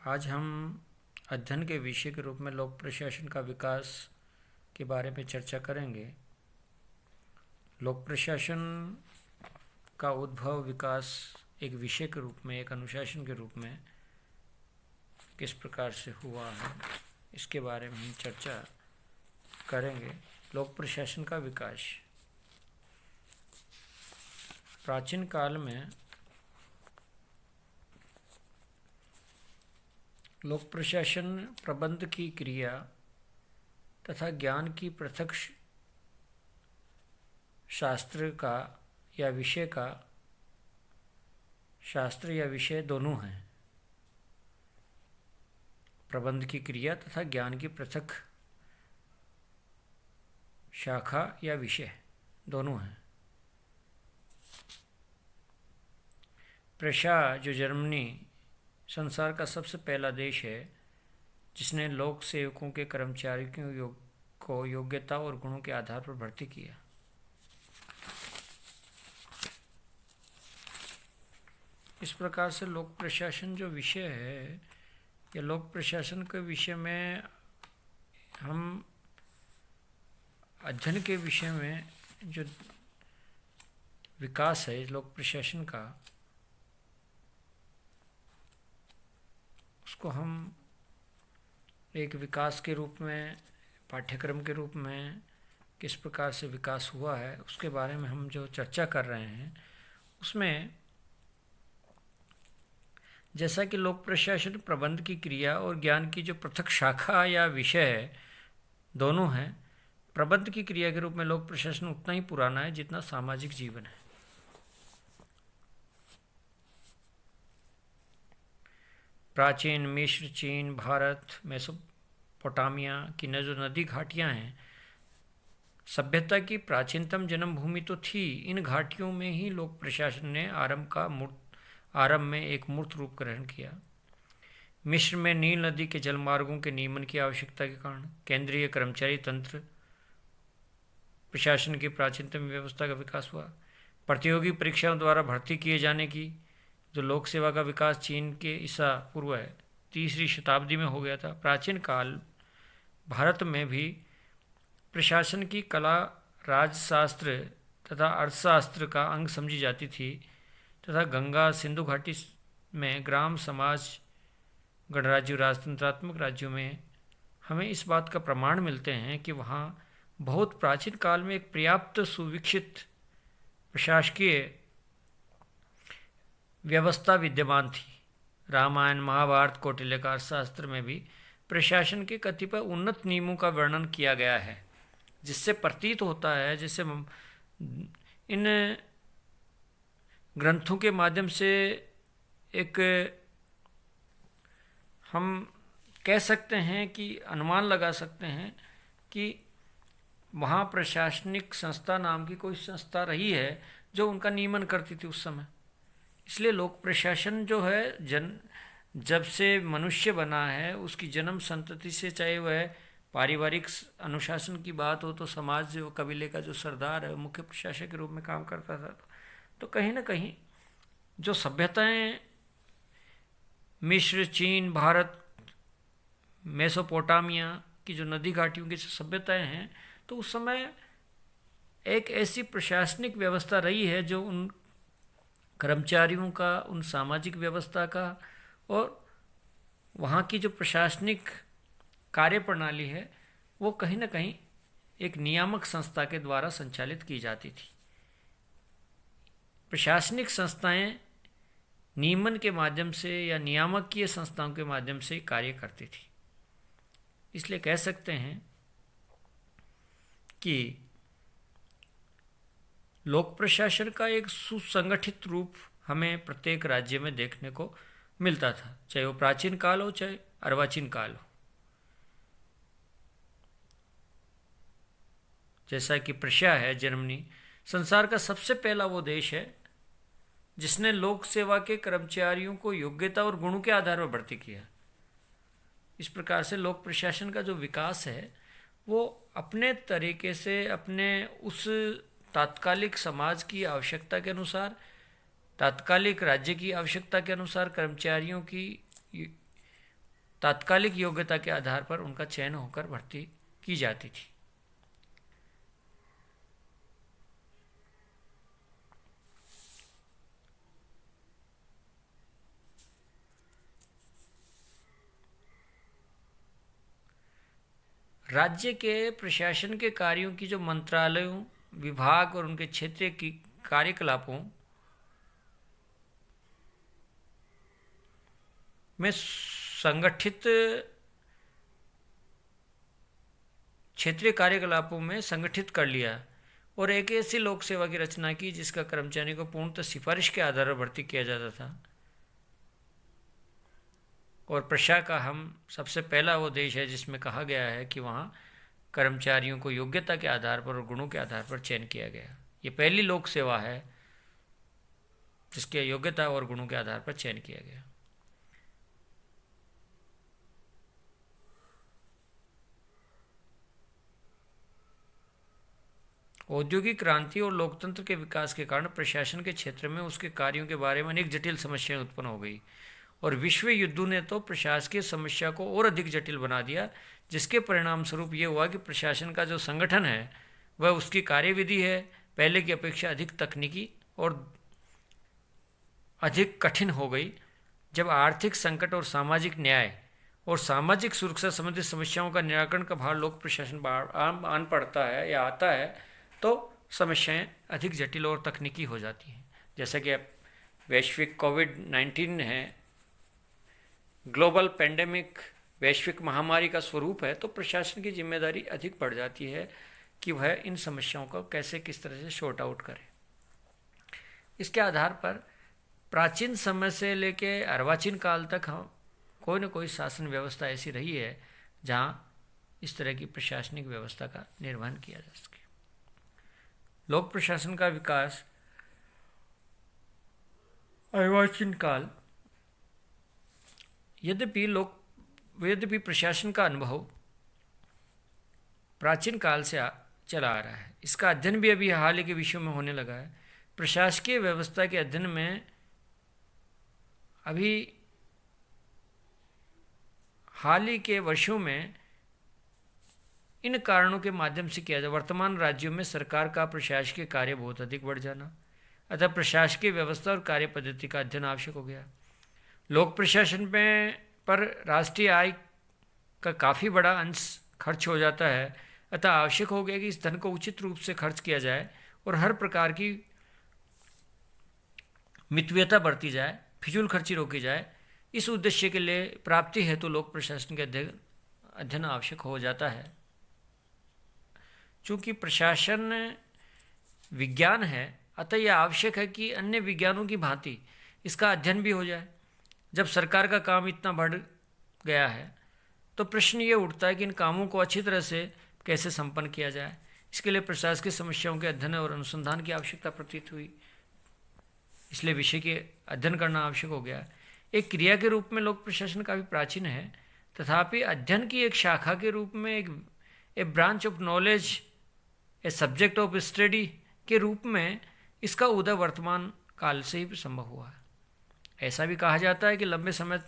आज हम अध्ययन के विषय के रूप में लोक प्रशासन का विकास के बारे में चर्चा करेंगे। लोक प्रशासन का उद्भव, विकास एक विषय के रूप में, एक अनुशासन के रूप में किस प्रकार से हुआ है, इसके बारे में हम चर्चा करेंगे। लोक प्रशासन का विकास प्राचीन काल में लोक प्रशासन प्रबंध की क्रिया तथा ज्ञान की पृथक शास्त्र या विषय दोनों हैं। प्रबंध की क्रिया तथा ज्ञान की पृथक शाखा या विषय दोनों हैं। प्रशा, जो जर्मनी संसार का सबसे पहला देश है जिसने लोक सेवकों के कर्मचारियों को योग्यता और गुणों के आधार पर भर्ती किया। इस प्रकार से लोक प्रशासन जो विषय है, या लोक प्रशासन के विषय में हम अध्ययन के विषय में जो विकास है लोक प्रशासन का, उसको हम एक विकास के रूप में, पाठ्यक्रम के रूप में किस प्रकार से विकास हुआ है उसके बारे में हम जो चर्चा कर रहे हैं, उसमें जैसा कि लोक प्रशासन प्रबंध की क्रिया और ज्ञान की जो पृथक शाखा या विषय है दोनों हैं। प्रबंध की क्रिया के रूप में लोक प्रशासन उतना ही पुराना है जितना सामाजिक जीवन है। प्राचीन मिस्र, चीन, भारत, मेसोपोटामिया की जो नदी घाटियाँ हैं, सभ्यता की प्राचीनतम जन्मभूमि तो थी। इन घाटियों में ही लोक प्रशासन ने आरंभ में एक मूर्त रूप ग्रहण किया। मिस्र में नील नदी के जलमार्गों के नियमन की आवश्यकता के कारण केंद्रीय कर्मचारी तंत्र प्रशासन की प्राचीनतम व्यवस्था का विकास हुआ। प्रतियोगी परीक्षाओं द्वारा भर्ती किए जाने की जो लोक सेवा का विकास चीन के ईसा पूर्व 3री शताब्दी में हो गया था। प्राचीन काल भारत में भी प्रशासन की कला राजशास्त्र तथा अर्थशास्त्र का अंग समझी जाती थी, तथा गंगा सिंधु घाटी में ग्राम समाज, गणराज्य, राजतंत्रात्मक राज्यों में हमें इस बात का प्रमाण मिलते हैं कि वहाँ बहुत प्राचीन काल में एक पर्याप्त सुविकसित प्रशासकीय व्यवस्था विद्यमान थी। रामायण, महाभारत, कौटिल्य का अर्थशास्त्र में भी प्रशासन के कतिपय उन्नत नियमों का वर्णन किया गया है, जिससे प्रतीत होता है, जैसे इन ग्रंथों के माध्यम से एक हम कह सकते हैं कि अनुमान लगा सकते हैं कि वहाँ प्रशासनिक संस्था नाम की कोई संस्था रही है जो उनका नियमन करती थी उस समय। इसलिए लोक प्रशासन जो है जब से मनुष्य बना है उसकी जन्म संतति से, चाहे वह पारिवारिक अनुशासन की बात हो तो समाज जो कबीले का जो सरदार है मुख्य प्रशासक के रूप में काम करता था, तो कहीं ना कहीं जो सभ्यताएं मिस्र, चीन, भारत, मेसोपोटामिया की जो नदी घाटियों की सभ्यताएं हैं, तो उस समय एक ऐसी प्रशासनिक व्यवस्था रही है जो उन कर्मचारियों का, उन सामाजिक व्यवस्था का और वहाँ की जो प्रशासनिक कार्य प्रणाली है वो कहीं ना कहीं एक नियामक संस्था के द्वारा संचालित की जाती थी। प्रशासनिक संस्थाएं नियमन के माध्यम से या नियामकीय संस्थाओं के माध्यम से कार्य करती थी। इसलिए कह सकते हैं कि लोक प्रशासन का एक सुसंगठित रूप हमें प्रत्येक राज्य में देखने को मिलता था, चाहे वो प्राचीन काल हो चाहे अर्वाचीन काल हो। जैसा कि प्रशा है, जर्मनी संसार का सबसे पहला वो देश है जिसने लोक सेवा के कर्मचारियों को योग्यता और गुणों के आधार पर भर्ती किया। इस प्रकार से लोक प्रशासन का जो विकास है वो अपने तरीके से, अपने उस तात्कालिक समाज की आवश्यकता के अनुसार, तात्कालिक राज्य की आवश्यकता के अनुसार कर्मचारियों की तात्कालिक योग्यता के आधार पर उनका चयन होकर भर्ती की जाती थी। राज्य के प्रशासन के कार्यों की जो मंत्रालयों, विभाग और उनके क्षेत्रीय की कार्यकलापों में संगठित क्षेत्रीय कार्यकलापों में संगठित कर लिया और एक ऐसी लोक सेवा की रचना की जिसका कर्मचारी को पूर्णतः सिफारिश के आधार पर भर्ती किया जाता था। और प्रशा का हम सबसे पहला वो देश है जिसमें कहा गया है कि वहाँ कर्मचारियों को योग्यता के आधार पर और गुणों के आधार पर चयन किया गया। ये पहली लोक सेवा है जिसके योग्यता और गुणों के आधार पर चयन किया गया। औद्योगिक क्रांति और लोकतंत्र के विकास के कारण प्रशासन के क्षेत्र में उसके कार्यों के बारे में अनेक जटिल समस्याएं उत्पन्न हो गई और विश्व युद्धों ने तो प्रशासकीय समस्या को और अधिक जटिल बना दिया, जिसके परिणाम स्वरूप ये हुआ कि प्रशासन का जो संगठन है वह उसकी कार्यविधि है पहले की अपेक्षा अधिक तकनीकी और अधिक कठिन हो गई। जब आर्थिक संकट और सामाजिक न्याय और सामाजिक सुरक्षा संबंधी समस्याओं का निराकरण का भार लोक प्रशासन पर आन पड़ता है या आता है तो समस्याएं अधिक जटिल और तकनीकी हो जाती हैं। जैसा कि वैश्विक कोविड-19 है, ग्लोबल पेंडेमिक वैश्विक महामारी का स्वरूप है, तो प्रशासन की जिम्मेदारी अधिक बढ़ जाती है कि वह इन समस्याओं को कैसे किस तरह से शॉर्ट आउट करे। इसके आधार पर प्राचीन समय से लेके अर्वाचीन काल तक हम कोई न कोई शासन व्यवस्था ऐसी रही है जहाँ इस तरह की प्रशासनिक व्यवस्था का निर्वहन किया जा सके। लोक प्रशासन का विकास अर्वाचीन काल यद्यपि प्रशासन का अनुभव प्राचीन काल से चला आ रहा है, इसका अध्ययन भी अभी हाल ही के विषयों में होने लगा है। प्रशासकीय व्यवस्था के अध्ययन में अभी हाल ही के वर्षों में इन कारणों के माध्यम से किया जाए। वर्तमान राज्यों में सरकार का प्रशासकीय कार्य बहुत अधिक बढ़ जाना, अतः प्रशासकीय व्यवस्था और कार्य पद्धति का अध्ययन आवश्यक हो गया। लोक प्रशासन में पर राष्ट्रीय आय का काफ़ी बड़ा अंश खर्च हो जाता है, अतः आवश्यक हो गया कि इस धन को उचित रूप से खर्च किया जाए और हर प्रकार की मितव्ययता बरती जाए, फिजूल खर्ची रोकी जाए। इस उद्देश्य के लिए प्राप्ति हेतु लोक प्रशासन के अध्ययन आवश्यक हो जाता है। चूँकि प्रशासन विज्ञान है, अतः यह आवश्यक है कि अन्य विज्ञानों की भांति इसका अध्ययन भी हो जाए। जब सरकार का काम इतना बढ़ गया है तो प्रश्न ये उठता है कि इन कामों को अच्छी तरह से कैसे संपन्न किया जाए। इसके लिए प्रशासकीय समस्याओं के अध्ययन और अनुसंधान की आवश्यकता प्रतीत हुई, इसलिए विषय के अध्ययन करना आवश्यक हो गया। एक क्रिया के रूप में लोक प्रशासन काफ़ी प्राचीन है, तथापि अध्ययन की एक शाखा के रूप में a branch of knowledge, a subject of study के रूप में इसका उदय वर्तमान काल से ही संभव हुआ है। ऐसा भी कहा जाता है कि लंबे समय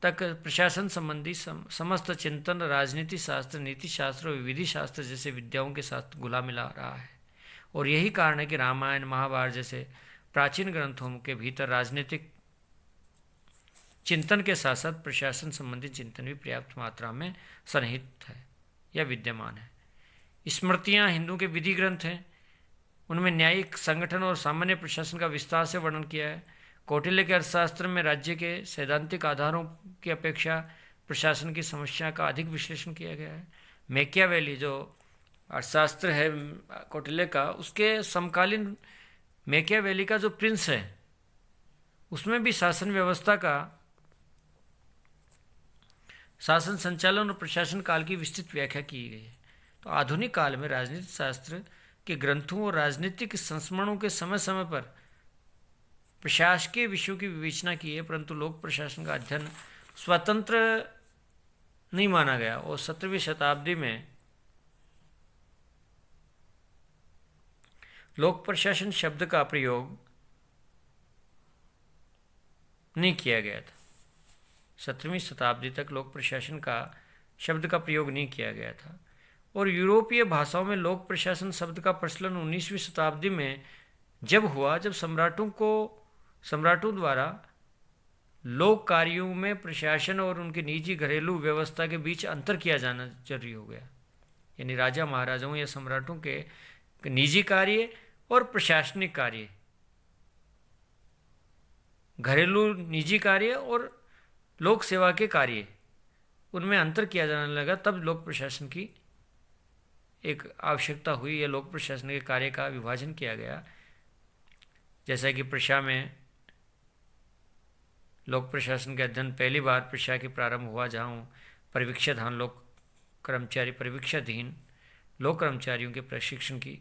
तक प्रशासन संबंधी समस्त चिंतन राजनीति शास्त्र, नीति शास्त्र और विधि शास्त्र जैसे विद्याओं के साथ घुला मिला रहा है और यही कारण है कि रामायण, महाभारत जैसे प्राचीन ग्रंथों के भीतर राजनीतिक चिंतन के साथ साथ प्रशासन संबंधी चिंतन भी पर्याप्त मात्रा में सन्निहित है या विद्यमान है। स्मृतियाँ हिंदू के विधि ग्रंथ हैं, उनमें न्यायिक संगठन और सामान्य प्रशासन का विस्तार से वर्णन किया है। कौटिल्य के अर्थशास्त्र में राज्य के सैद्धांतिक आधारों की अपेक्षा प्रशासन की समस्या का अधिक विश्लेषण किया गया है। मैकियावेली जो अर्थशास्त्र है कौटिल्य का, उसके समकालीन मैकियावेली का जो प्रिंस है उसमें भी शासन व्यवस्था का, शासन संचालन और प्रशासन काल की विस्तृत व्याख्या की गई है। तो आधुनिक काल में राजनीति शास्त्र के ग्रंथों और राजनीतिक संस्मरणों के समय समय पर प्रशासकीय विषयों की विवेचना की है, परंतु लोक प्रशासन का अध्ययन स्वतंत्र नहीं माना गया और 17वीं शताब्दी में लोक प्रशासन शब्द का प्रयोग नहीं किया गया था। 17वीं शताब्दी तक लोक प्रशासन का शब्द का प्रयोग नहीं किया गया था। और यूरोपीय भाषाओं में लोक प्रशासन शब्द का प्रचलन 19वीं शताब्दी में जब हुआ, जब सम्राटों द्वारा लोक कार्यों में प्रशासन और उनकी निजी घरेलू व्यवस्था के बीच अंतर किया जाना जरूरी हो गया। यानी राजा महाराजाओं या सम्राटों के निजी कार्य और प्रशासनिक कार्य, घरेलू निजी कार्य और लोक सेवा के कार्य, उनमें अंतर किया जाने लगा। तब लोक प्रशासन की एक आवश्यकता हुई या लोक प्रशासन के कार्य का विभाजन किया गया। जैसा कि प्रशा में लोक प्रशासन के अध्ययन पहली बार प्रशा के प्रारंभ हुआ, जहाँ परिवीक्षाधीन लोक कर्मचारियों के प्रशिक्षण की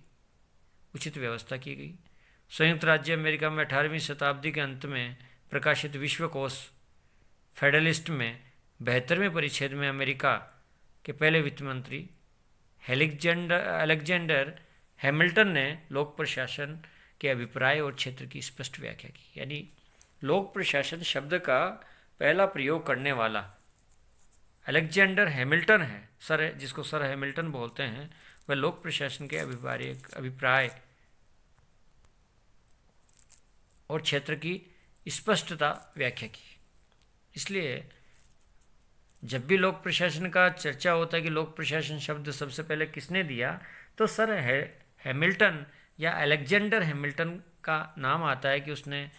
उचित व्यवस्था की गई। संयुक्त राज्य अमेरिका में 18वीं शताब्दी के अंत में प्रकाशित विश्वकोश फेडरलिस्ट में 72वें परिच्छेद में अमेरिका के पहले वित्त मंत्री अलेक्जेंडर हैमिल्टन ने लोक प्रशासन के अभिप्राय और क्षेत्र की स्पष्ट व्याख्या की। यानी लोक प्रशासन शब्द का पहला प्रयोग करने वाला अलेक्जेंडर हैमिल्टन है, जिसको सर हैमिल्टन बोलते हैं। वह लोक प्रशासन के अभिप्राय और क्षेत्र की स्पष्टता व्याख्या की। इसलिए जब भी लोक प्रशासन का चर्चा होता है कि लोक प्रशासन शब्द सबसे पहले किसने दिया, तो सर हैमिल्टन या अलेक्जेंडर हैमिल्टन का नाम आता है कि उसने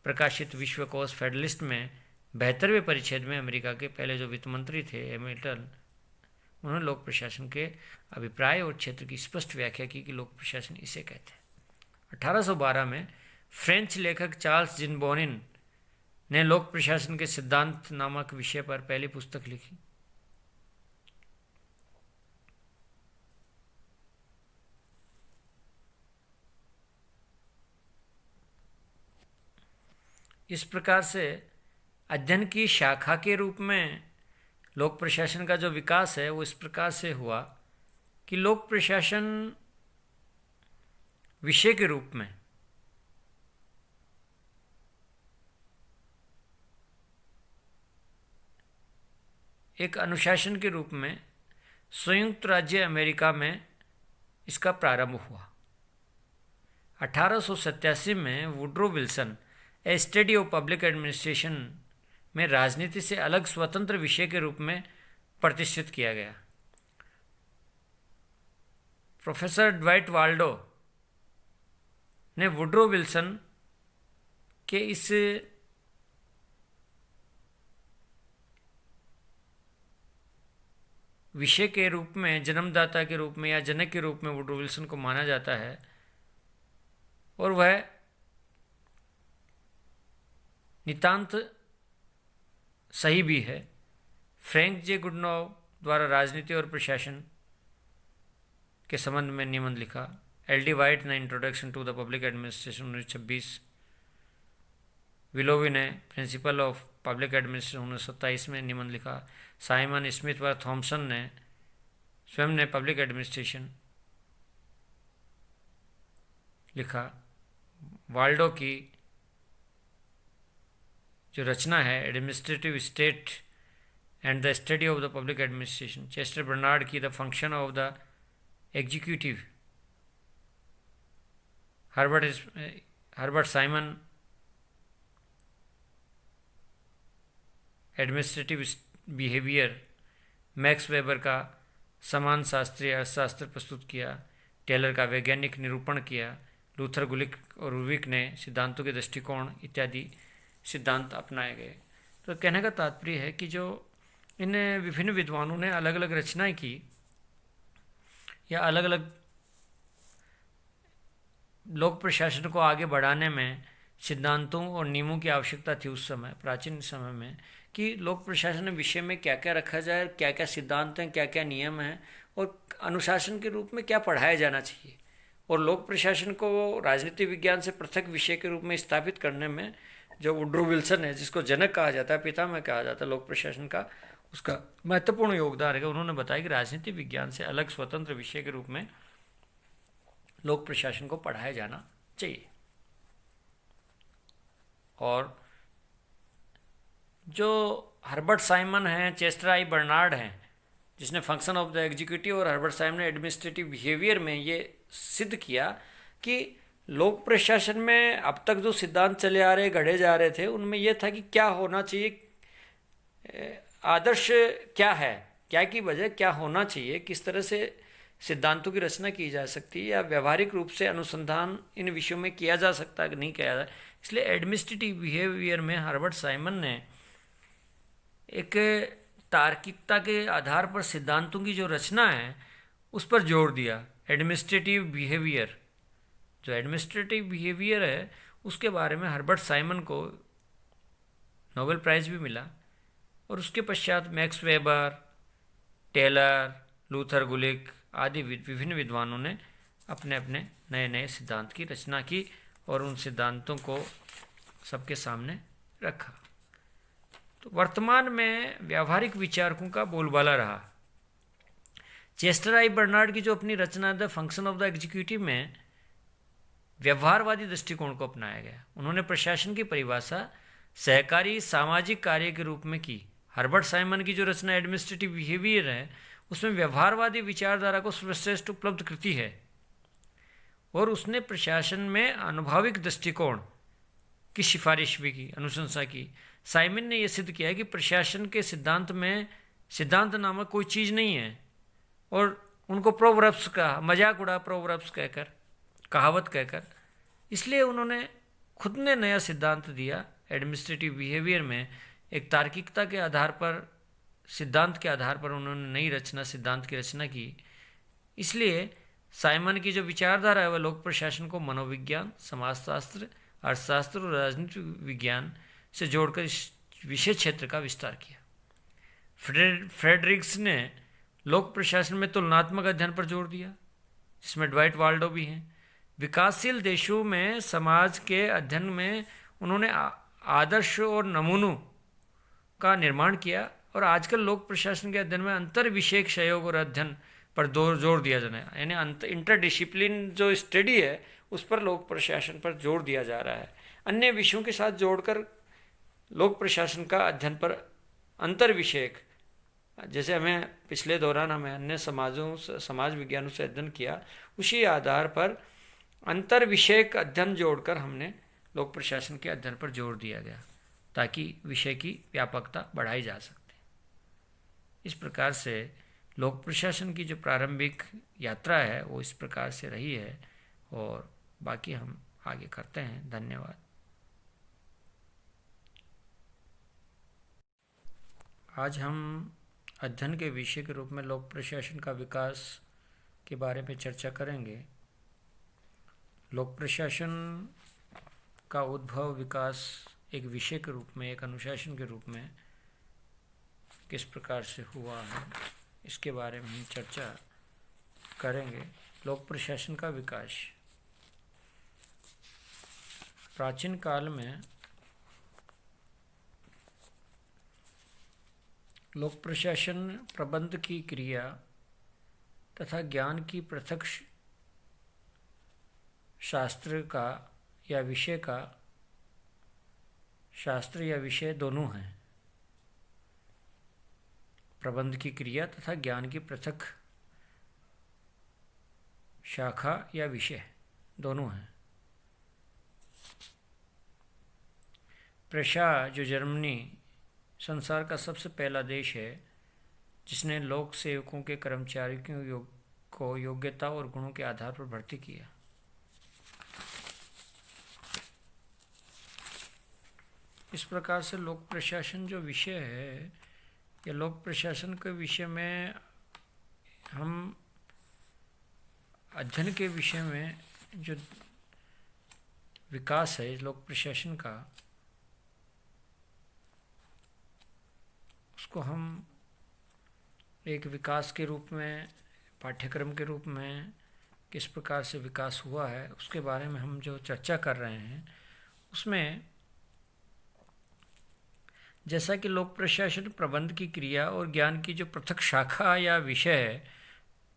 प्रकाशित विश्वकोश फेडरलिस्ट में 72वें परिच्छेद में अमेरिका के पहले जो वित्त मंत्री थे हैमिल्टन, उन्होंने लोक प्रशासन के अभिप्राय और क्षेत्र की स्पष्ट व्याख्या की कि लोक प्रशासन इसे कहते हैं। 1812 में फ्रेंच लेखक चार्ल्स जिनबोनिन ने लोक प्रशासन के सिद्धांत नामक विषय पर पहली पुस्तक लिखी। इस प्रकार से अध्ययन की शाखा के रूप में लोक प्रशासन का जो विकास है वो इस प्रकार से हुआ कि लोक प्रशासन विषय के रूप में एक अनुशासन के रूप में संयुक्त राज्य अमेरिका में इसका प्रारंभ हुआ। 1887 में Woodrow Wilson A study of public administration में राजनीति से अलग स्वतंत्र विषय के रूप में प्रतिष्ठित किया गया। प्रोफेसर ड्वाइट वाल्डो ने वुड्रो विल्सन के इस विषय के रूप में, जन्मदाता के रूप में या जनक के रूप में वुड्रो विल्सन को माना जाता है, और वह नितांत सही भी है। फ्रैंक जे गुडनॉव द्वारा राजनीति और प्रशासन के संबंध में निबंध लिखा। एल.डी. वाइट ने introduction to the public administration 1926, Willoughby ने प्रिंसिपल ऑफ पब्लिक एडमिनिस्ट्रेशन 1927 में निबंध लिखा। साइमन स्मिथ व थॉमसन ने स्वयं ने पब्लिक एडमिनिस्ट्रेशन लिखा। वाल्डो की जो रचना है administrative state and the study of the public administration, Chester Barnard की the function of the executive, Herbert Simon administrative behaviour, Max Weber का समान शास्त्रीय अर्थशास्त्र प्रस्तुत किया, टेलर का वैज्ञानिक निरूपण किया, लूथर, गुलिक और उर्विक ने सिद्धांतों के दृष्टिकोण इत्यादि सिद्धांत अपनाए गए। तो कहने का तात्पर्य है कि जो इन विभिन्न विद्वानों ने अलग अलग रचनाएं की या अलग अलग लोक प्रशासन को आगे बढ़ाने में सिद्धांतों और नियमों की आवश्यकता थी उस समय, प्राचीन समय में, कि लोक प्रशासन विषय में क्या क्या रखा जाए, क्या क्या सिद्धांत हैं, क्या क्या नियम हैं, और अनुशासन के रूप में क्या पढ़ाया जाना चाहिए। और लोक प्रशासन को राजनीतिक विज्ञान से पृथक विषय के रूप में स्थापित करने में जो वुड्रो विल्सन है, जिसको जनक कहा जाता है, पितामह कहा जाता है लोक प्रशासन का, उसका महत्वपूर्ण योगदान है। उन्होंने बताया कि राजनीतिक विज्ञान से अलग स्वतंत्र विषय के रूप में लोक प्रशासन को पढ़ाया जाना चाहिए। और जो हर्बर्ट साइमन हैं, चेस्टर आई बर्नार्ड हैं, जिसने फंक्शन ऑफ द एग्जीक्यूटिव, और हर्बर्ट साइमन ने एडमिनिस्ट्रेटिव बिहेवियर में ये सिद्ध किया कि लोक प्रशासन में अब तक जो सिद्धांत चले आ रहे, गढ़े जा रहे थे, उनमें यह था कि क्या होना चाहिए, आदर्श क्या है, क्या की बजाय क्या होना चाहिए, किस तरह से सिद्धांतों की रचना की जा सकती है या व्यवहारिक रूप से अनुसंधान इन विषयों में किया जा सकता है कि नहीं किया जा। इसलिए एडमिनिस्ट्रेटिव बिहेवियर में हर्बर्ट साइमन ने एक तार्किकता के आधार पर सिद्धांतों की जो रचना है उस पर जोर दिया। एडमिनिस्ट्रेटिव बिहेवियर, जो एडमिनिस्ट्रेटिव बिहेवियर है उसके बारे में हर्बर्ट साइमन को नोबेल प्राइज़ भी मिला, और उसके पश्चात मैक्स वेबर, टेलर, लूथर गुलिक आदि विभिन्न विद्वानों ने अपने अपने नए नए सिद्धांत की रचना की और उन सिद्धांतों को सबके सामने रखा। तो वर्तमान में व्यावहारिक विचारकों का बोलबाला रहा। चेस्टर आई बर्नार्ड की जो अपनी रचना the function of the executive में व्यवहारवादी दृष्टिकोण को अपनाया गया। उन्होंने प्रशासन की परिभाषा सहकारी सामाजिक कार्य के रूप में की। हर्बर्ट साइमन की जो रचना एडमिनिस्ट्रेटिव बिहेवियर है उसमें व्यवहारवादी विचारधारा को सर्वश्रेष्ठ उपलब्ध करती है, और उसने प्रशासन में अनुभविक दृष्टिकोण की सिफारिश भी की, अनुशंसा की। साइमन ने यह सिद्ध किया कि प्रशासन के सिद्धांत में सिद्धांत नामक कोई चीज़ नहीं है, और उनको प्रोवर्ब्स का मजाक उड़ा, प्रोवर्ब्स कहकर, कहावत कहकर। इसलिए उन्होंने खुद ने नया सिद्धांत दिया। एडमिनिस्ट्रेटिव बिहेवियर में एक तार्किकता के आधार पर, सिद्धांत के आधार पर उन्होंने नई रचना, सिद्धांत की रचना की। इसलिए साइमन की जो विचारधारा है वह लोक प्रशासन को मनोविज्ञान, समाजशास्त्र, अर्थशास्त्र और राजनीतिक विज्ञान से जोड़कर इस विशेष क्षेत्र का विस्तार किया। फ्रेडरिक्स ने लोक प्रशासन में तुलनात्मक अध्ययन पर जोर दिया, जिसमें ड्वाइट वाल्डो भी हैं। विकासशील देशों में समाज के अध्ययन में उन्होंने आदर्श और नमूनों का निर्माण किया, और आजकल लोक प्रशासन के अध्ययन में अंतर विषयक सहयोग और अध्ययन पर जोर दिया जाना है, यानी इंटरडिसिप्लिन जो स्टडी है उस पर लोक प्रशासन पर जोर दिया जा रहा है। अन्य विषयों के साथ जोड़कर लोक प्रशासन का अध्ययन पर अंतर विषयक, जैसे हमें पिछले दौरान हमें अन्य समाज विज्ञानों से अध्ययन किया, उसी आधार पर अंतर विषयक अध्ययन जोड़कर हमने लोक प्रशासन के अध्ययन पर जोर दिया गया, ताकि विषय की व्यापकता बढ़ाई जा सकती। इस प्रकार से लोक प्रशासन की जो प्रारंभिक यात्रा है वो इस प्रकार से रही है, और बाकी हम आगे करते हैं। धन्यवाद। आज हम अध्ययन के विषय के रूप में लोक प्रशासन का विकास के बारे में चर्चा करेंगे। लोक प्रशासन का उद्भव, विकास एक विषय के रूप में, एक अनुशासन के रूप में किस प्रकार से हुआ है, इसके बारे में हम चर्चा करेंगे। लोक प्रशासन का विकास प्राचीन काल में लोक प्रशासन प्रबंध की क्रिया तथा ज्ञान की पृथक शास्त्र का या विषय का, शास्त्र या विषय दोनों हैं। प्रबंध की क्रिया तथा ज्ञान की पृथक शाखा या विषय दोनों हैं। प्रशा, जो जर्मनी संसार का सबसे पहला देश है जिसने लोक सेवकों के कर्मचारियों को योग्यता और गुणों के आधार पर भर्ती किया। इस प्रकार से लोक प्रशासन जो विषय है, या लोक प्रशासन के विषय में हम अध्ययन के विषय में जो विकास है लोक प्रशासन का, उसको हम एक विकास के रूप में, पाठ्यक्रम के रूप में किस प्रकार से विकास हुआ है उसके बारे में हम जो चर्चा कर रहे हैं, उसमें जैसा कि लोक प्रशासन प्रबंध की क्रिया और ज्ञान की जो पृथक शाखा या विषय है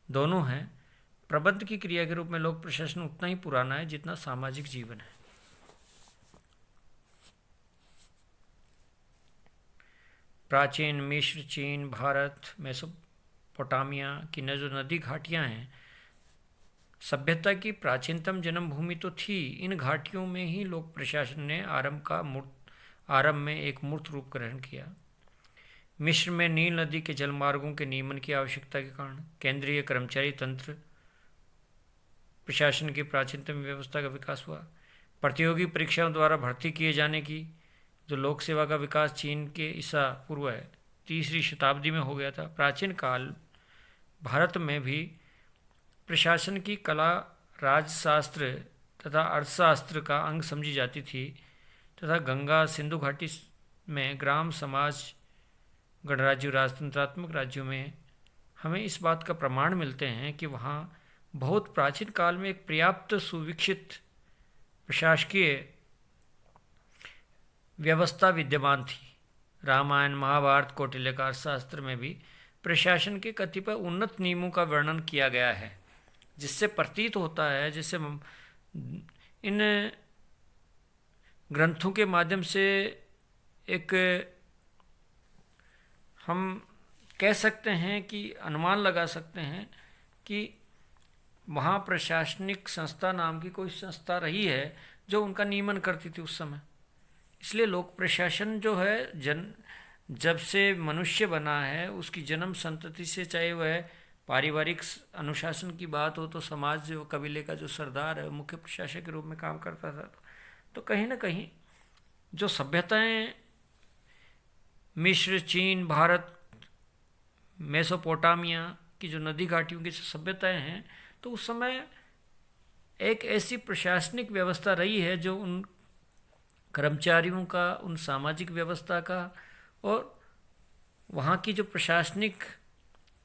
दोनों हैं। प्रबंध की क्रिया के रूप में लोक प्रशासन उतना ही पुराना है जितना सामाजिक जीवन है। प्राचीन मिस्र, चीन, भारत, मेसोपोटामिया की जो नदी घाटियाँ हैं, सभ्यता की प्राचीनतम जन्मभूमि तो थी। इन घाटियों में ही लोक प्रशासन ने आरंभ में एक मूर्त रूप ग्रहण किया। मिस्र में नील नदी के जलमार्गों के नियमन की आवश्यकता के कारण केंद्रीय कर्मचारी तंत्र प्रशासन की प्राचीनतम व्यवस्था का विकास हुआ। प्रतियोगी परीक्षाओं द्वारा भर्ती किए जाने की जो लोक सेवा का विकास चीन के ईसा पूर्व है 3री शताब्दी में हो गया था। प्राचीन काल भारत में भी प्रशासन की कला राजशास्त्र तथा अर्थशास्त्र का अंग समझी जाती थी तथा गंगा सिंधु घाटी में ग्राम समाज गणराज्य राजतंत्रात्मक राज्यों में हमें इस बात का प्रमाण मिलते हैं कि वहाँ बहुत प्राचीन काल में एक पर्याप्त सुविकसित प्रशासकीय व्यवस्था विद्यमान थी। रामायण, महाभारत, कौटिल्य का अर्थशास्त्र में भी प्रशासन के कतिपय उन्नत नियमों का वर्णन किया गया है, जिससे प्रतीत होता है, जिससे इन ग्रंथों के माध्यम से एक हम कह सकते हैं कि अनुमान लगा सकते हैं कि वहाँ प्रशासनिक संस्था नाम की कोई संस्था रही है जो उनका नियमन करती थी उस समय। इसलिए लोक प्रशासन जो है जब से मनुष्य बना है उसकी जन्म संतति से, चाहे वह पारिवारिक अनुशासन की बात हो तो समाज जो कबीले का जो सरदार है मुख्य प्रशासक के रूप में काम करता था। तो कहीं ना कहीं जो सभ्यताएं मिस्र, चीन, भारत, मेसोपोटामिया की जो नदी घाटियों की सभ्यताएं हैं, तो उस समय एक ऐसी प्रशासनिक व्यवस्था रही है जो उन कर्मचारियों का, उन सामाजिक व्यवस्था का और वहाँ की जो प्रशासनिक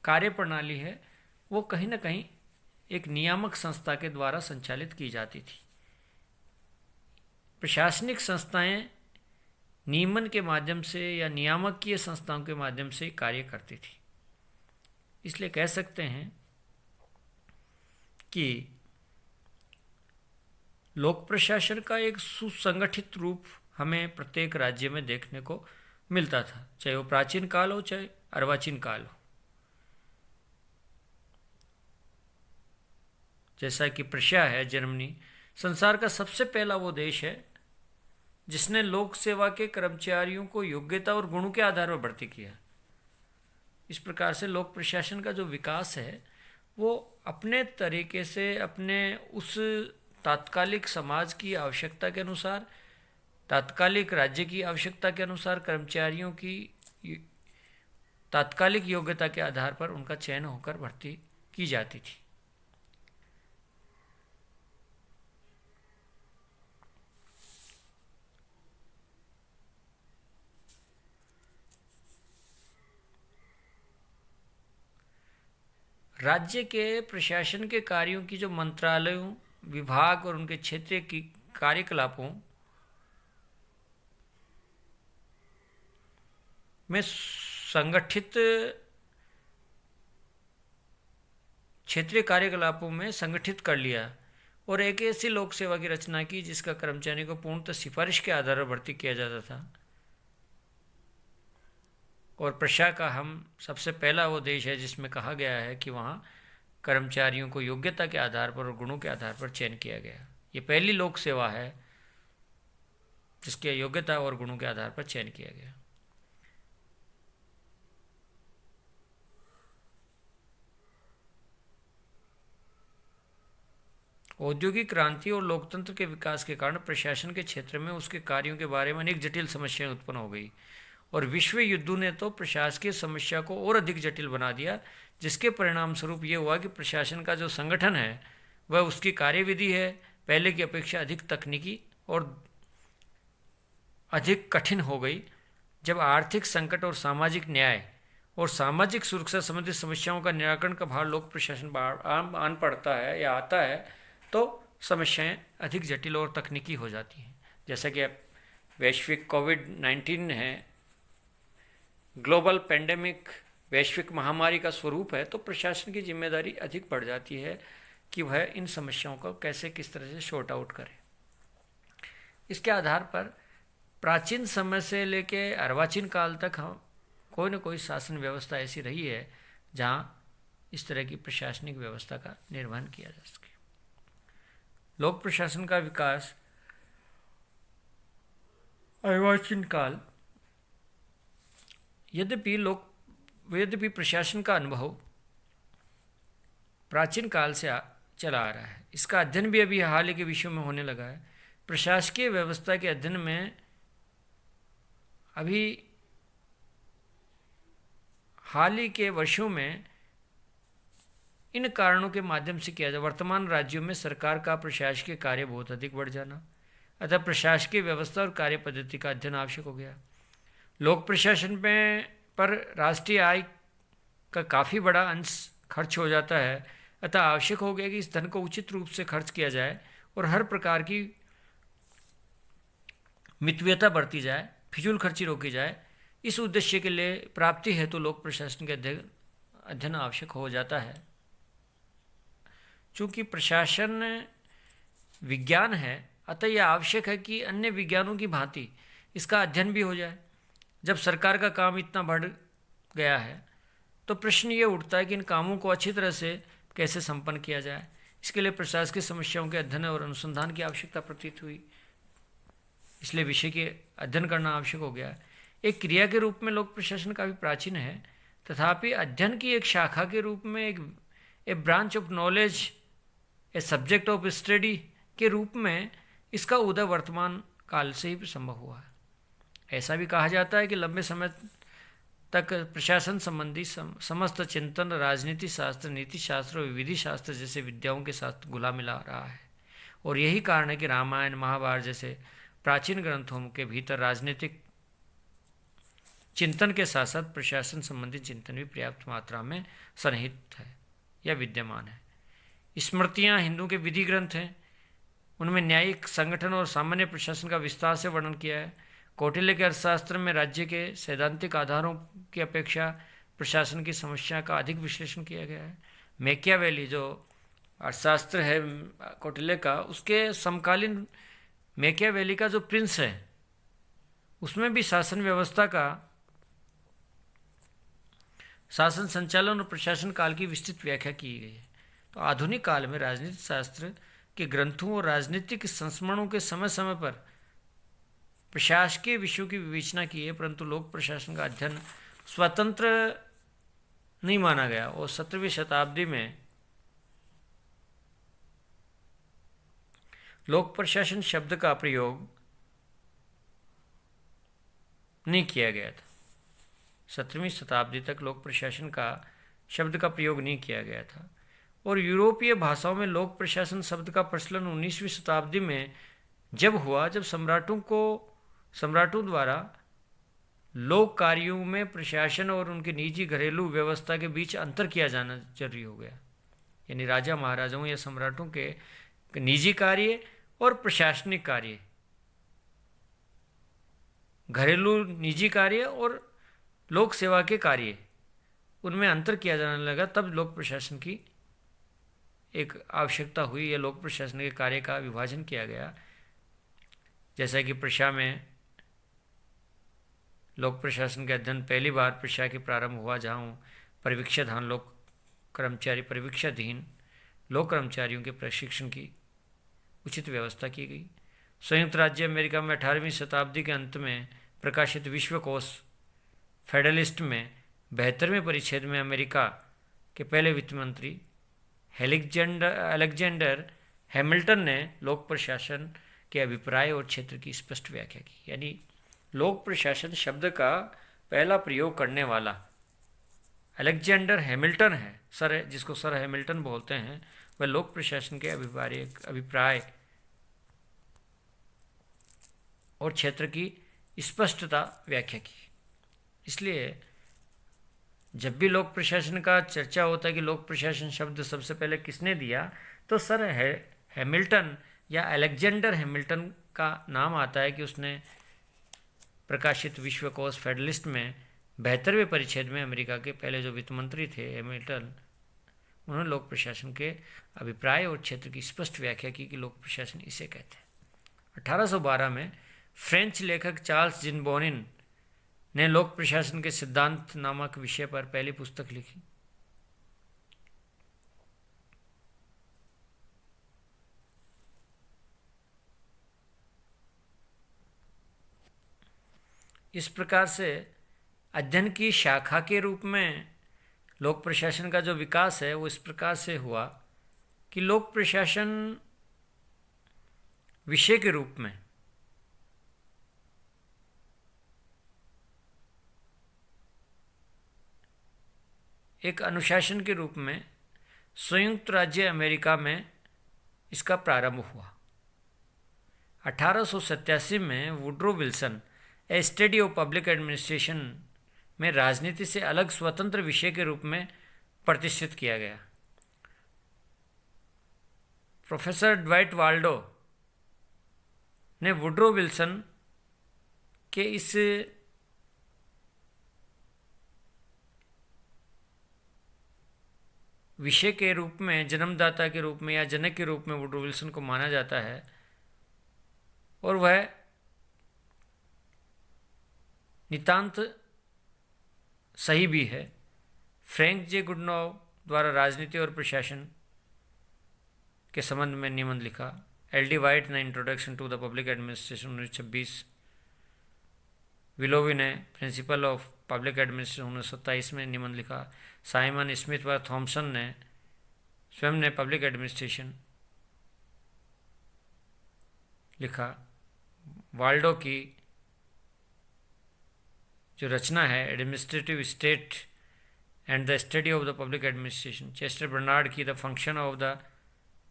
कार्य प्रणाली है वो कहीं ना कहीं एक नियामक संस्था के द्वारा संचालित की जाती थी। प्रशासनिक संस्थाएं नियमन के माध्यम से या नियामकीय संस्थाओं के माध्यम से कार्य करती थी। इसलिए कह सकते हैं कि लोक प्रशासन का एक सुसंगठित रूप हमें प्रत्येक राज्य में देखने को मिलता था, चाहे वो प्राचीन काल हो चाहे अर्वाचीन काल हो। जैसा कि प्रशिया है, जर्मनी संसार का सबसे पहला वो देश है जिसने लोक सेवा के कर्मचारियों को योग्यता और गुणों के आधार पर भर्ती किया। इस प्रकार से लोक प्रशासन का जो विकास है वो अपने तरीके से, अपने उस तात्कालिक समाज की आवश्यकता के अनुसार, तात्कालिक राज्य की आवश्यकता के अनुसार कर्मचारियों की तात्कालिक योग्यता के आधार पर उनका चयन होकर भर्ती की जाती थी। राज्य के प्रशासन के कार्यों की जो मंत्रालयों, विभाग और उनके क्षेत्रीय की कार्यकलापों में संगठित क्षेत्रीय कार्यकलापों में संगठित कर लिया और एक ऐसी लोक सेवा की रचना की जिसका कर्मचारी को पूर्णतः सिफारिश के आधार पर भर्ती किया जाता था। और प्रशा का हम सबसे पहला वो देश है जिसमें कहा गया है कि वहाँ कर्मचारियों को योग्यता के आधार पर और गुणों के आधार पर चयन किया गया। ये पहली लोक सेवा है जिसके योग्यता और गुणों के आधार पर चयन किया गया। औद्योगिक क्रांति और लोकतंत्र के विकास के कारण प्रशासन के क्षेत्र में उसके कार्यों के बारे में अनेक जटिल समस्याएं उत्पन्न हो गई और विश्व युद्धों ने तो प्रशासकीय समस्या को और अधिक जटिल बना दिया, जिसके परिणाम स्वरूप ये हुआ कि प्रशासन का जो संगठन है वह उसकी कार्यविधि है पहले की अपेक्षा अधिक तकनीकी और अधिक कठिन हो गई। जब आर्थिक संकट और सामाजिक न्याय और सामाजिक सुरक्षा संबंधित समस्याओं का निराकरण का भार लोक प्रशासन आन पड़ता है या आता है तो समस्याएं अधिक जटिल और तकनीकी हो जाती हैं। जैसा कि वैश्विक कोविड-19 है, ग्लोबल पेंडेमिक वैश्विक महामारी का स्वरूप है, तो प्रशासन की जिम्मेदारी अधिक बढ़ जाती है कि वह इन समस्याओं को कैसे किस तरह से शॉर्ट आउट करे। इसके आधार पर प्राचीन समय से लेके अर्वाचीन काल तक हम कोई न कोई शासन व्यवस्था ऐसी रही है जहाँ इस तरह की प्रशासनिक व्यवस्था का निर्वहन किया जा सके। लोक प्रशासन का विकास अर्वाचीन काल। यद्यपि प्रशासन का अनुभव प्राचीन काल से चला आ रहा है, इसका अध्ययन भी अभी हाल ही के विषयों में होने लगा है। प्रशासकीय व्यवस्था के अध्ययन में अभी हाल ही के वर्षों में इन कारणों के माध्यम से किया जाए। वर्तमान राज्यों में सरकार का प्रशासकीय कार्य बहुत अधिक बढ़ जाना, अतः प्रशासकीय व्यवस्था और कार्य पद्धति का अध्ययन आवश्यक हो गया। लोक प्रशासन में पर राष्ट्रीय आय का काफ़ी बड़ा अंश खर्च हो जाता है, अतः आवश्यक हो गया कि इस धन को उचित रूप से खर्च किया जाए और हर प्रकार की मितव्ययता बरती जाए, फिजूल खर्ची रोकी जाए। इस उद्देश्य के लिए प्राप्ति हेतु लोक प्रशासन के अध्ययन आवश्यक हो जाता है। चूँकि प्रशासन विज्ञान है, अतः यह आवश्यक है कि अन्य विज्ञानों की भांति इसका अध्ययन भी हो जाए। जब सरकार का काम इतना बढ़ गया है तो प्रश्न ये उठता है कि इन कामों को अच्छी तरह से कैसे संपन्न किया जाए। इसके लिए प्रशासकीय समस्याओं के अध्ययन और अनुसंधान की आवश्यकता प्रतीत हुई, इसलिए विषय के अध्ययन करना आवश्यक हो गया। एक क्रिया के रूप में लोक प्रशासन काफ़ी प्राचीन है, तथापि अध्ययन की एक शाखा के रूप में a branch of knowledge, a subject of study के रूप में इसका उदय वर्तमान काल से ही संभव हुआ है। ऐसा भी कहा जाता है कि लंबे समय तक प्रशासन संबंधी समस्त चिंतन राजनीति शास्त्र, नीति शास्त्र और विधि शास्त्र जैसे विद्याओं के साथ घुला मिला रहा है, और यही कारण है कि रामायण, महाभारत जैसे प्राचीन ग्रंथों के भीतर राजनीतिक चिंतन के साथ साथ प्रशासन संबंधी चिंतन भी पर्याप्त मात्रा में सन्निहित है या विद्यमान है। स्मृतियाँ हिंदू के विधि ग्रंथ हैं, उनमें न्यायिक संगठन और सामान्य प्रशासन का विस्तार से वर्णन किया है। कौटिल्य के अर्थशास्त्र में राज्य के सैद्धांतिक आधारों की अपेक्षा प्रशासन की समस्या का अधिक विश्लेषण किया गया है। मैकियावेली जो अर्थशास्त्र है कौटिल्य का, उसके समकालीन मैकियावेली का जो प्रिंस है, उसमें भी शासन व्यवस्था का, शासन संचालन और प्रशासन काल की विस्तृत व्याख्या की गई है। तो आधुनिक काल में राजनीति शास्त्र के ग्रंथों और राजनीतिक संस्मरणों के समय समय पर प्रशासकीय विषयों की विवेचना की है, परंतु लोक प्रशासन का अध्ययन स्वतंत्र नहीं माना गया और 17वीं शताब्दी में लोक प्रशासन शब्द का प्रयोग नहीं किया गया था। 17वीं शताब्दी तक लोक प्रशासन का शब्द का प्रयोग नहीं किया गया था, और यूरोपीय भाषाओं में लोक प्रशासन शब्द का प्रचलन 19वीं शताब्दी में जब हुआ, जब सम्राटों द्वारा लोक कार्यों में प्रशासन और उनकी निजी घरेलू व्यवस्था के बीच अंतर किया जाना जरूरी हो गया। यानी राजा महाराजाओं या सम्राटों के निजी कार्य और प्रशासनिक कार्य, घरेलू निजी कार्य और लोक सेवा के कार्य, उनमें अंतर किया जाने लगा। तब लोक प्रशासन की एक आवश्यकता हुई या लोक प्रशासन के कार्य का विभाजन किया गया। जैसा कि प्रशा में लोक प्रशासन के अध्ययन पहली बार प्रशा के प्रारंभ हुआ, जहाँ परिवीक्षाधीन लोक कर्मचारियों के प्रशिक्षण की उचित व्यवस्था की गई। संयुक्त राज्य अमेरिका में 18वीं शताब्दी के अंत में प्रकाशित विश्वकोश फेडरलिस्ट में 72वें परिच्छेद में अमेरिका के पहले वित्त मंत्री अलेक्जेंडर हैमिल्टन ने लोक प्रशासन के अभिप्राय और क्षेत्र की स्पष्ट व्याख्या की। यानी लोक प्रशासन शब्द का पहला प्रयोग करने वाला अलेक्जेंडर हैमिल्टन है, जिसको सर हैमिल्टन बोलते हैं। वह लोक प्रशासन के अभिप्राय और क्षेत्र की स्पष्टता व्याख्या की। इसलिए जब भी लोक प्रशासन का चर्चा होता है कि लोक प्रशासन शब्द सबसे पहले किसने दिया, तो सर हैमिल्टन या अलेक्जेंडर हैमिल्टन का नाम आता है कि उसने प्रकाशित विश्वकोश फेडरलिस्ट में 72वें परिच्छेद में अमेरिका के पहले जो वित्त मंत्री थे हैमिल्टन, उन्होंने लोक प्रशासन के अभिप्राय और क्षेत्र की स्पष्ट व्याख्या की कि लोक प्रशासन इसे कहते हैं। 1812 में फ्रेंच लेखक चार्ल्स जिनबोनिन ने लोक प्रशासन के सिद्धांत नामक विषय पर पहली पुस्तक लिखी। इस प्रकार से अध्ययन की शाखा के रूप में लोक प्रशासन का जो विकास है वो इस प्रकार से हुआ कि लोक प्रशासन विषय के रूप में एक अनुशासन के रूप में संयुक्त राज्य अमेरिका में इसका प्रारंभ हुआ। 1887 में Woodrow Wilson A study of public administration में राजनीति से अलग स्वतंत्र विषय के रूप में प्रतिष्ठित किया गया। प्रोफेसर ड्वाइट वाल्डो ने वुड्रो विल्सन के इस विषय के रूप में, जन्मदाता के रूप में या जनक के रूप में वुड्रो विल्सन को माना जाता है, और वह नितांत सही भी है। फ्रैंक जे गुडनॉव द्वारा राजनीति और प्रशासन के संबंध में निबंध लिखा। एल.डी. वाइट ने introduction to the public administration 1926, Willoughby ने प्रिंसिपल ऑफ पब्लिक एडमिनिस्ट्रेशन 1927 में निबंध लिखा। साइमन स्मिथ व थॉमसन ने स्वयं ने पब्लिक एडमिनिस्ट्रेशन लिखा। वाल्डो की जो रचना है administrative state and the study of the public administration, Chester Barnard की the function of the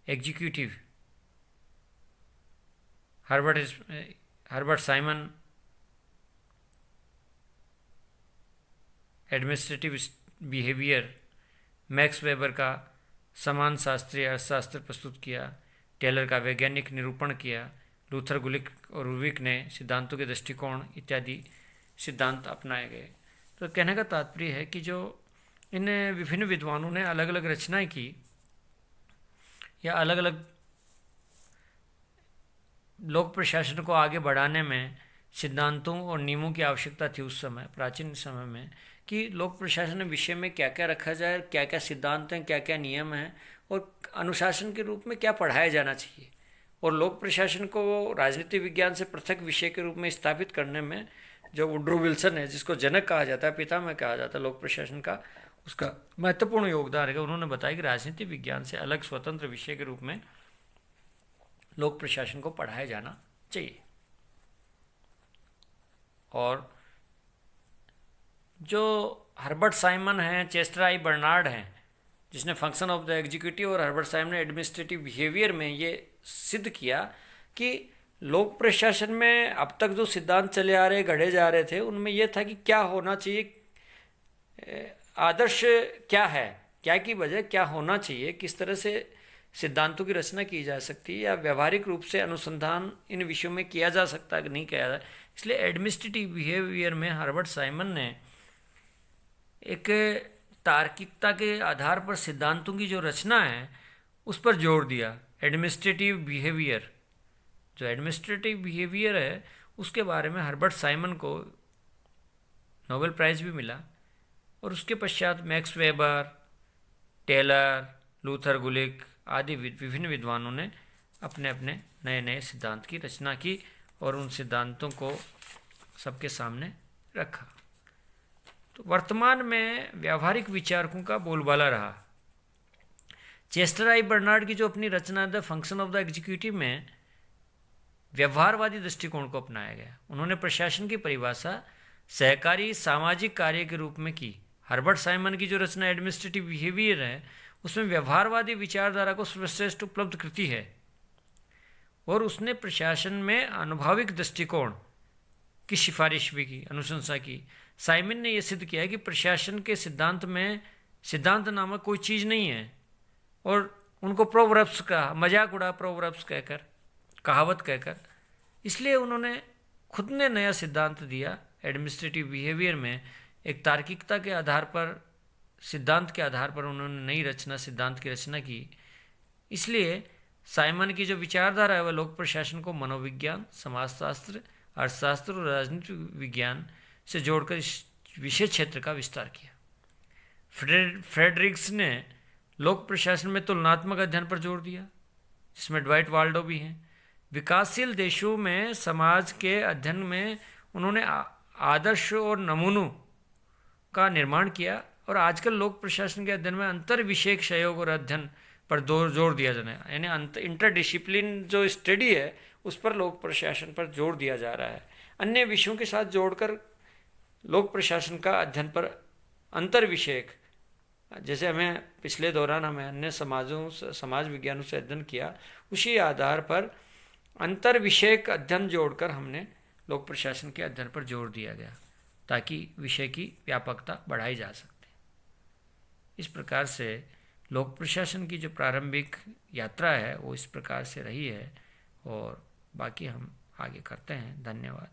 executive, Herbert Simon administrative behaviour, Max Weber का समान शास्त्रीय अर्थशास्त्र प्रस्तुत किया, टेलर का वैज्ञानिक निरूपण किया, लूथर, गुलिक और उर्विक ने सिद्धांतों के दृष्टिकोण इत्यादि सिद्धांत अपनाए गए। तो कहने का तात्पर्य है कि जो इन विभिन्न विद्वानों ने अलग अलग रचनाएं की या अलग अलग लोक प्रशासन को आगे बढ़ाने में सिद्धांतों और नियमों की आवश्यकता थी उस समय, प्राचीन समय में, कि लोक प्रशासन विषय में क्या क्या रखा जाए, क्या क्या सिद्धांत हैं, क्या क्या नियम हैं, और अनुशासन के रूप में क्या पढ़ाया जाना चाहिए। और लोक प्रशासन को राजनीति विज्ञान से पृथक विषय के रूप में स्थापित करने में जो वुड्रो विल्सन है, जिसको जनक कहा जाता है, पितामह कहा जाता है लोक प्रशासन का, उसका महत्वपूर्ण योगदान है। उन्होंने बताया कि राजनीति विज्ञान से अलग स्वतंत्र विषय के रूप में लोक प्रशासन को पढ़ाया जाना चाहिए। और जो हर्बर्ट साइमन हैं, चेस्टर आई बर्नार्ड हैं, जिसने फंक्शन ऑफ द एग्जीक्यूटिव, और हर्बर्ट साइमन ने एडमिनिस्ट्रेटिव बिहेवियर में ये सिद्ध किया कि लोक प्रशासन में अब तक जो सिद्धांत चले आ रहे, गढ़े जा रहे थे, उनमें यह था कि क्या होना चाहिए, आदर्श क्या है, क्या की वजह क्या होना चाहिए, किस तरह से सिद्धांतों की रचना की जा सकती है, या व्यवहारिक रूप से अनुसंधान इन विषयों में किया जा सकता है कि नहीं किया जा। इसलिए एडमिनिस्ट्रेटिव बिहेवियर में हर्बर्ट साइमन ने एक तार्किकता के आधार पर सिद्धांतों की जो रचना है उस पर जोर दिया। एडमिनिस्ट्रेटिव बिहेवियर, जो एडमिनिस्ट्रेटिव बिहेवियर है, उसके बारे में हर्बर्ट साइमन को नोबेल प्राइज़ भी मिला। और उसके पश्चात मैक्स वेबर, टेलर, लूथर, गुलिक आदि विभिन्न विद्वानों ने अपने अपने नए नए सिद्धांत की रचना की और उन सिद्धांतों को सबके सामने रखा। तो वर्तमान में व्यावहारिक विचारकों का बोलबाला रहा। चेस्टर आई बर्नार्ड की जो अपनी रचना the function of the executive में व्यवहारवादी दृष्टिकोण को अपनाया गया। उन्होंने प्रशासन की परिभाषा सहकारी सामाजिक कार्य के रूप में की। हर्बर्ट साइमन की जो रचना एडमिनिस्ट्रेटिव बिहेवियर है, उसमें व्यवहारवादी विचारधारा को सर्वश्रेष्ठ उपलब्ध करती है और उसने प्रशासन में अनुभविक दृष्टिकोण की सिफारिश भी की, अनुशंसा की। साइमन ने यह सिद्ध किया है कि प्रशासन के सिद्धांत में सिद्धांत नामक कोई चीज़ नहीं है और उनको प्रोवर्ब्स का मजाक उड़ा, प्रोवर्ब्स कहकर, कहावत कहकर। इसलिए उन्होंने खुद ने नया सिद्धांत दिया एडमिनिस्ट्रेटिव बिहेवियर में। एक तार्किकता के आधार पर, सिद्धांत के आधार पर उन्होंने नई रचना, सिद्धांत की रचना की। इसलिए साइमन की जो विचारधारा है वह लोक प्रशासन को मनोविज्ञान, समाजशास्त्र, अर्थशास्त्र और राजनीतिक विज्ञान से जोड़कर इस विशेष क्षेत्र का विस्तार किया। फ्रेडरिक्स ने लोक प्रशासन में तुलनात्मक अध्ययन पर जोर दिया, जिसमें ड्वाइट वाल्डो भी हैं। विकासशील देशों में समाज के अध्ययन में उन्होंने आदर्श और नमूनों का निर्माण किया, और आजकल लोक प्रशासन के अध्ययन में अंतर विषयक सहयोग और अध्ययन पर जोर दिया जाना है, यानी इंटरडिसिप्लिन जो स्टडी है उस पर लोक प्रशासन पर जोर दिया जा रहा है। अन्य विषयों के साथ जोड़कर लोक प्रशासन का अध्ययन पर अंतर विषयक, जैसे हमें पिछले दौरान हमें अन्य समाज विज्ञानों से अध्ययन किया, उसी आधार पर अंतर विषयक अध्ययन जोड़कर हमने लोक प्रशासन के अध्ययन पर जोर दिया गया, ताकि विषय की व्यापकता बढ़ाई जा सकती। इस प्रकार से लोक प्रशासन की जो प्रारंभिक यात्रा है वो इस प्रकार से रही है, और बाकी हम आगे करते हैं। धन्यवाद।